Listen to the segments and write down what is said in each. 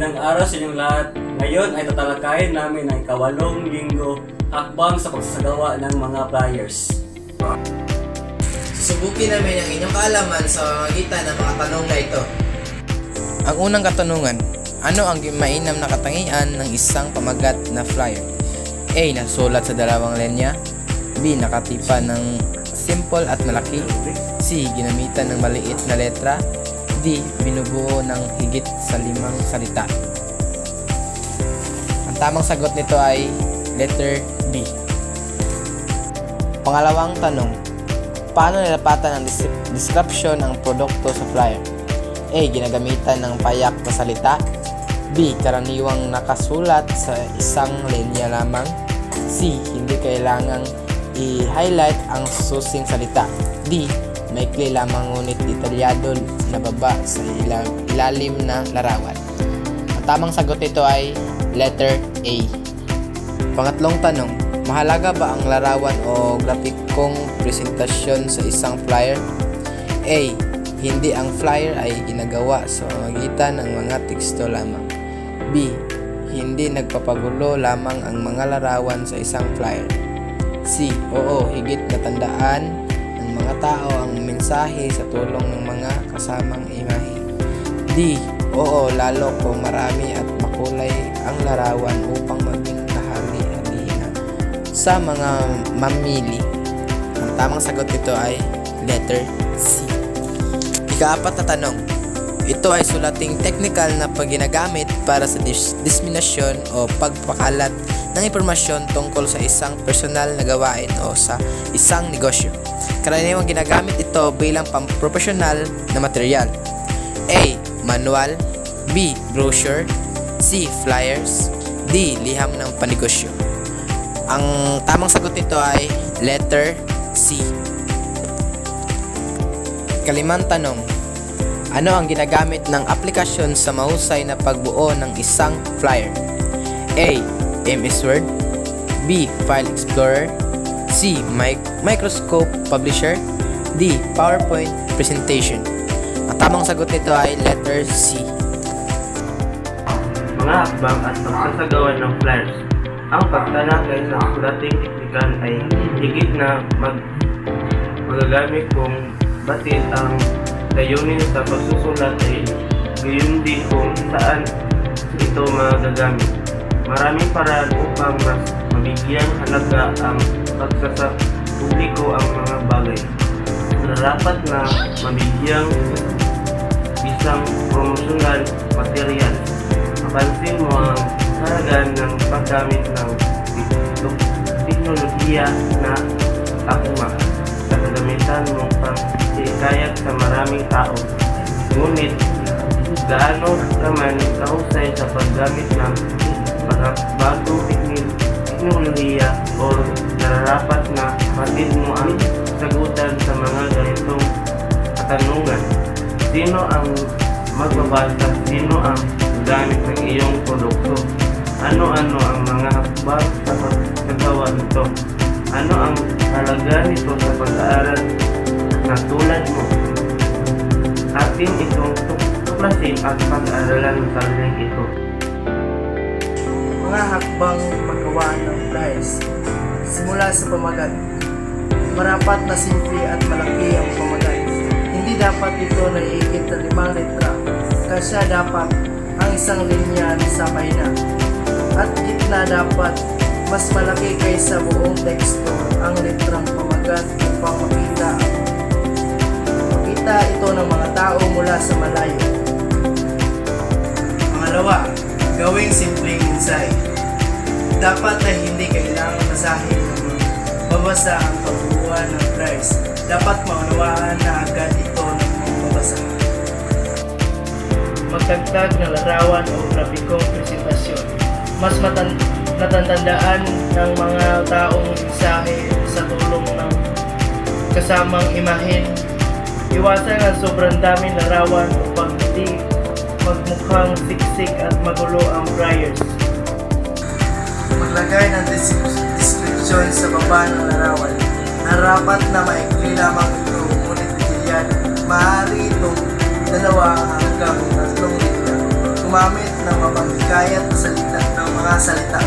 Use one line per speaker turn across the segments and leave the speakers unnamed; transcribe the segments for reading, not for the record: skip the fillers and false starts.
Magandang araw sa inyong lahat. Ngayon ay tatalakayin namin ang ikawalong linggo hakbang sa pagsasagawa ng mga flyers.
Susubukin namin ang inyong kaalaman sa pamamagitan ng mga tanong na ito. Ang unang katanungan, ano ang mainam na katangian ng isang pamagat na flyer? A. Nasulat sa dalawang linya. B. Nakatipan ng simple at malaki. C. Ginamitan ng maliit na letra. D. Binubuo ng higit sa 5 salita. Ang tamang sagot nito ay letter B. Pangalawang tanong, paano nilapatan ng description ang produkto sa flyer? A. Ginagamitan ng payak na salita. B. Karaniwang nakasulat sa isang linya lamang. C. Hindi kailangang i-highlight ang susing salita. D. Maikli lamang ngunit detalyado na baba sa ilalim na larawan. Ang tamang sagot nito ay letter A. Pangatlong tanong, mahalaga ba ang larawan o grafikong presentasyon sa isang flyer? A. Hindi ang flyer ay ginagawa sa pamamagitan ng mga teksto lamang. B. Hindi nagpapagulo lamang ang mga larawan sa isang flyer. C. Oo, higit na tandaan ng mga tao ang mensahe sa tulong ng mga kasamang imahe. D. Oo, lalo kung marami at makulay ang larawan upang maging kahali-halihan sa mga mamili. Ang tamang sagot nito ay letter C. Ikaapat na tanong, ito ay sulating technical na pagginagamit para sa disseminasyon o pagpakalat ng impormasyon tungkol sa isang personal na gawain o sa isang negosyo. Karaniwang ginagamit ito bilang pampropesyonal na material. A. Manual. B. Brochure. C. Flyers. D. Liham ng panegosyo. Ang tamang sagot nito ay letter C. Kalimang tanong, ano ang ginagamit ng aplikasyon sa mahusay na pagbuo ng isang flyer? A. MS Word. B. File Explorer. C. Microscope Publisher. D. PowerPoint Presentation. Ang tamang sagot nito ay letter C.
Mga hakbang at pagsasagawa ng flyers. Ang pagtalakay sa sulating teknikal ay higit na magagamit kung batil ang layunin sa pagsusulat ay gayon din kung saan ito magagamit. Maraming paraan upang mas mabigyan halaga ang pagsasapubliko ang mga bagay. Dapat na mabigyang isang promosyonal material. Mapansin mo ang halaga ng paggamit ng teknolohiya na akma sa kagamitan mong pangsikayat sa maraming tao. Ngunit, gaano naman kahusay sa paggamit ng mga bagong teknolohiya o nararapat na matid mo ang sagutan sa mga ganitong katanungan. Sino ang magbabasa? Sino ang gamit ng iyong produkto? Ano-ano ang mga hakbang sa pagsagawa nito? Ano ang halaga nito sa pag-aaral na tulad mo? Atin itong tuklasin at pag-aaralan sa sarili ito.
Mga hakbang paggawa ng flyers. Simula sa pamagat. Marapat na simple at malaki ang pamagat. Hindi dapat ito naiikit na 5 letra. Kasya dapat ang isang linya sa pahina. At gitna dapat mas malaki kaysa buong teksto ang letrang pamagat upang makita ito ng mga tao mula sa malayo. Pangalawa, gawing simpleng mensahe. Dapat na hindi kailangan basahin ng babasa ang pagbubuhan ng flyers. Dapat maunawaan na agad ito ng magbabasa. Magdagdag ng larawan o grafikong presentasyon. Mas natandaan ng mga taong mensahe sa tulong ng kasamang imahen. Iwasan ang sobrang daming larawan upang hindi magmukhang siksik at magulo ang flyers. Maglagay ng description sa baba ng larawan. Narapat na maikli lamang ito, ngunit detalyado. Maaari itong 2 hanggang 3 litra. Gumamit ng mapanghikayat na salita ng mga salita.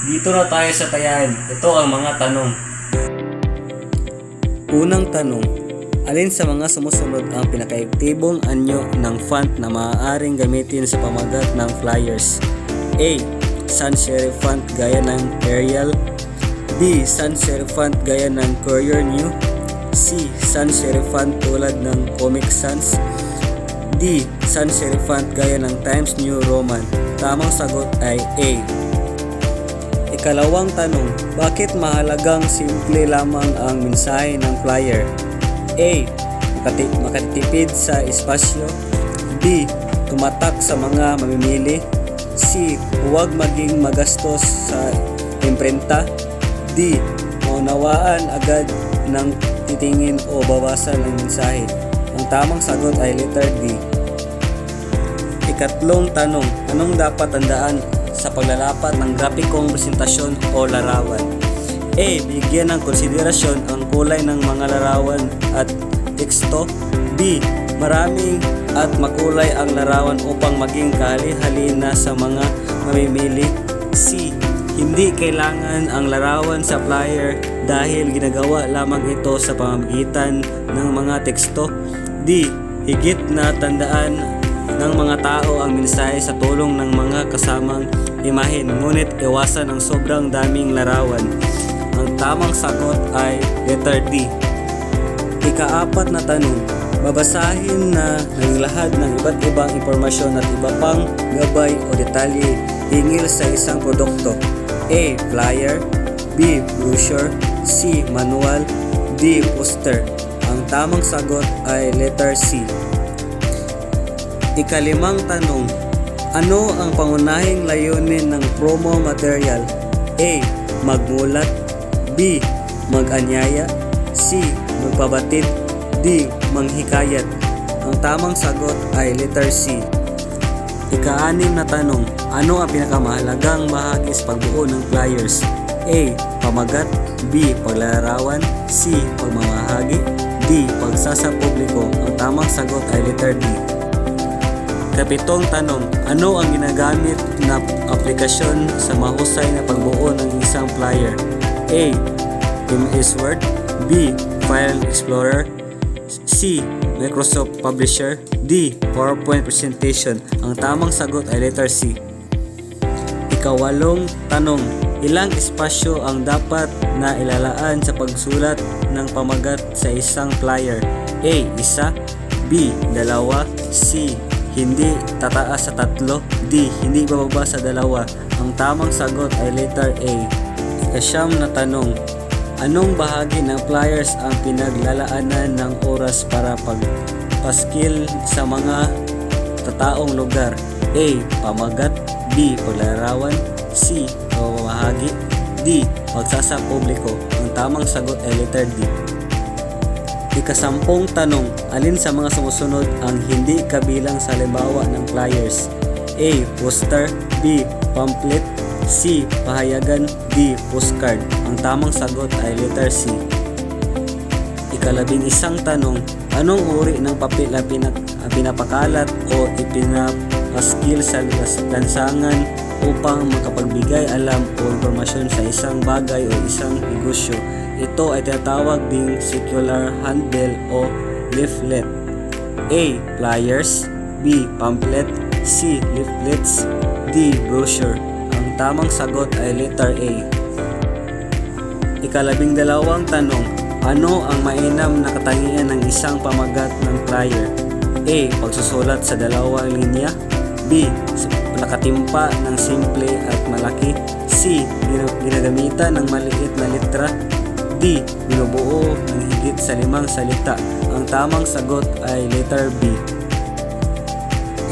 Dito na tayo sa tayahan. Ito ang mga tanong. Unang tanong. Alin sa mga sumusunod ang pinakaiktibong anyo ng font na maaaring gamitin sa pamagat ng flyers? A. Sans serif font gaya ng Arial. B. Sans serif font gaya ng Courier New. C. Sans serif font tulad ng Comic Sans. D. Sans serif font gaya ng Times New Roman. Tamang sagot ay A. Ikalawang tanong, bakit mahalagang simple lamang ang mensahe ng flyer? A. Makatipid sa espasyo. B. Tumatak sa mga mamimili. C. Huwag maging magastos sa imprenta. D. Maunawaan agad ng titingin o bawasan ng mensahe. Ang tamang sagot ay letter D. Ikatlong tanong, anong dapat tandaan sa paglalapat ng grapikong presentasyon o larawan? A. Bigyan ng konsiderasyon ang kulay ng mga larawan at teksto. B. Maraming at makulay ang larawan upang maging kahali-halina sa mga mamimili. C. Hindi kailangan ang larawan sa flyer dahil ginagawa lamang ito sa pamamagitan ng mga teksto. D. Higit na tandaan ng mga tao ang mensahe sa tulong ng mga kasamang imahen, ngunit iwasan ang sobrang daming larawan. Ang tamang sagot ay letter D. Ikaapat na tanong, babasahin na ng lahat ng iba't ibang impormasyon at iba pang gabay o detalye hingil sa isang produkto. A. Flyer. B. Brochure. C. Manual. D. Poster. Ang tamang sagot ay letter C. Ikalimang tanong, ano ang pangunahing layunin ng promo material? A. Magmulat. B. Mag-anyaya. C. Magpabatid. D. Manghikayat. Ang tamang sagot ay letter C. Ika-anim na tanong, ano ang pinakamahalagang bahagi sa pagbuo ng flyers? A. Pamagat. B. Paglalarawan. C. Pagmamahagi. D. Pagsasapubliko. Ang tamang sagot ay letter D. Kapitong tanong, ano ang ginagamit na aplikasyon sa mahusay na pagbuo ng isang flyer? A. MS Word. B. File Explorer. C. Microsoft Publisher. D. PowerPoint Presentation. Ang tamang sagot ay letter C. Ikawalong tanong, ilang espasyo ang dapat na ilalaan sa pagsulat ng pamagat sa isang flyer? A. Isa. B. Dalawa. C. Hindi tataas sa 3. D. Hindi bababa sa 2. Ang tamang sagot ay letter A. Ikasyam na tanong, anong bahagi ng flyers ang pinaglalaanan ng oras para pagpaskil sa mga tataong lugar? A. Pamagat. B. Paglalarawan. C. Pamamahagi. D. Pagsasapubliko. Ang tamang sagot ay letter D. Ikasampung tanong, alin sa mga sumusunod ang hindi kabilang sa halimbawa ng flyers? A. Poster. B. Pamphlet. C. Pahayagan. D. Postcard. Ang tamang sagot ay letter C. Ikalabing-isang tanong, anong uri ng papel ang pinapakalat o ipinapaskil sa lansangan upang makapagbigay alam o impormasyon sa isang bagay o isang negosyo? Ito ay tinatawag ding circular handbill o leaflet. A. Flyers. B. Pamphlet. C. Leaflets. D. Brochure. Ang tamang sagot ay letter A. Ikalabing-dalawang tanong, ano ang mainam na katangian ng isang pamagat ng flyer? A. Pagsusulat sa 2 linya. B. Nakatimpa ng simple at malaki. C. Ginagamitan ng maliit na letra. D. Binubuo ng higit sa 5 salita. Ang tamang sagot ay letter B.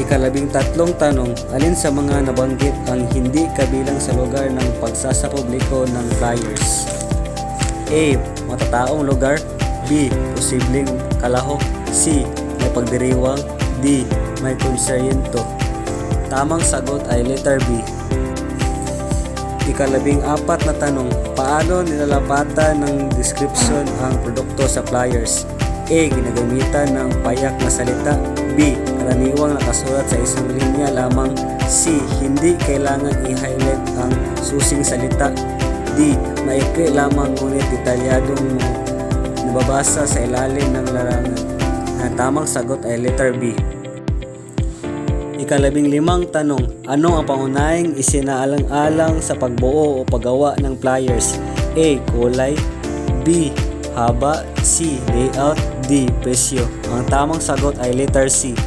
Ikalabing-tatlong tanong, alin sa mga nabanggit ang hindi kabilang sa lugar ng pagsasapubliko ng flyers? A. Matataong lugar. B. Posibleng kalahok. C. May pagdiriwang. D. May konseryento. Tamang sagot ay letter B. Ikalabing-apat na tanong, paano nilalapatan ng description ang produkto sa flyers? A. Ginagamitan ng payak na salita. B. Karaniwang nakasulat sa isang linya lamang. C. Hindi kailangan i-highlight ang susing salita. D. Maikli lamang ngunit detalyadong nababasa sa ilalim ng larangan. Ang tamang sagot ay letter B. Ika-15 tanong, ano ang pangunahing isinaalang-alang sa pagbuo o paggawa ng flyers? A. Kulay. B. Haba. C. Layout. D. Presyo. Ang tamang sagot ay letter C.